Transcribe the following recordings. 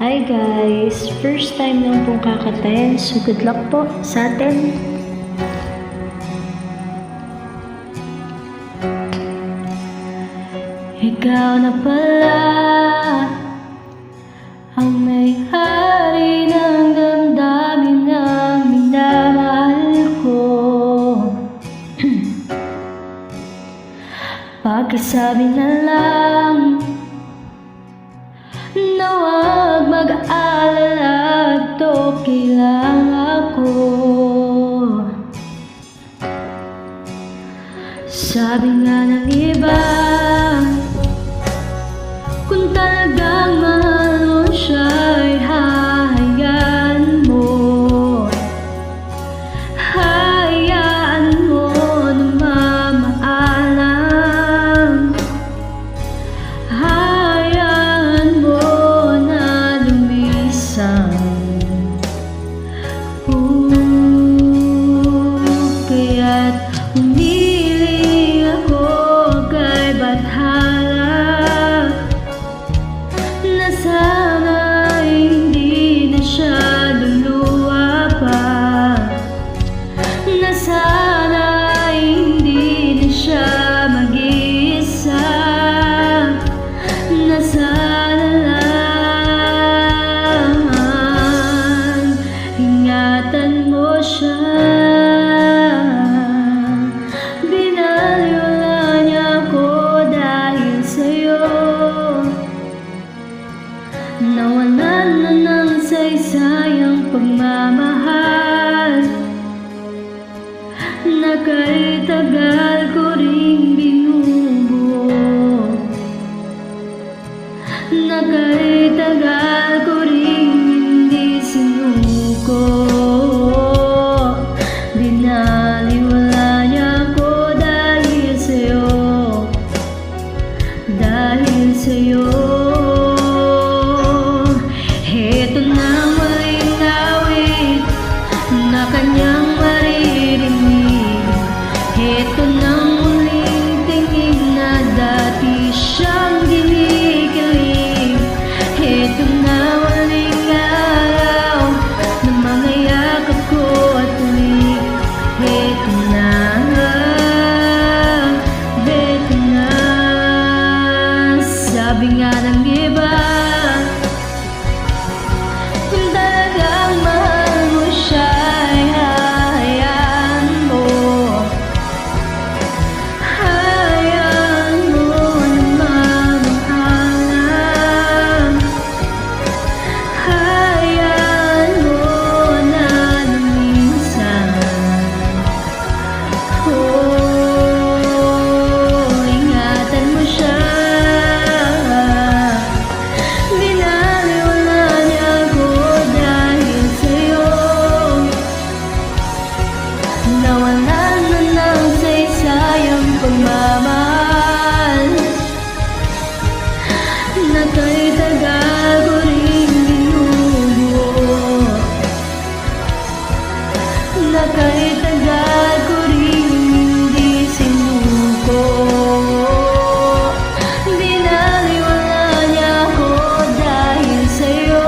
Hi guys! First time lang pong kakaten, so good luck po sa atin. Ikaw na pala ang may-hari ng damdamin ng minamahal ko. Pakisabi na lang na huwag mag-aalala, ito kailangan ko. Sabi nga ng iba, kung talagang mahal mo siya'y hahayaan mo. Hayaan mo na mamaalam. Hayaan mo na lumisan. Kaya't umiling ako kay bathala na sana hindi na siya luluwa pa, na sana hindi na siya mag-iisa, na sana lang ingatan mo siya. Binaliwala niya ako dahil sa'yo. Nawalan na ng saysayang pagmamahal na kahit tagal ko ring binubuo, na kahit tagal ko ring hindi sinuko. Binaliwala niya ako dahil sa'yo, dahil sa'yo. Heto na muling awit na kanyang maririnig. Heto na muling tingin na dati siyang ginigilig. Heto na muling araw na mga yakap ko at tulig. Heto na, heto na. Sabi nga ng iba, kung talagang mahal mo siya, ay hayaan mo. Hayaan mo na mamaalam. Hayaan mo na lumisan. Ingatan mo siya. Binaliwala niya ako dahil sa'yo. Nawalan na ng saysayang pagmamahal na kahit tagal ko ring binubuo, na kahit tagal ko ring hindi sinuko. Binaliwala niya ako dahil sa'yo,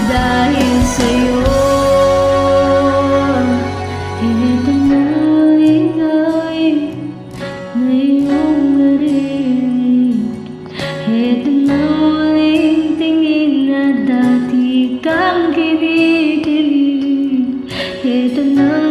dahil sa'yo. Ito na ligay na iyong marinig. Ito na muling tingin na dati kang kinikilig. Ito na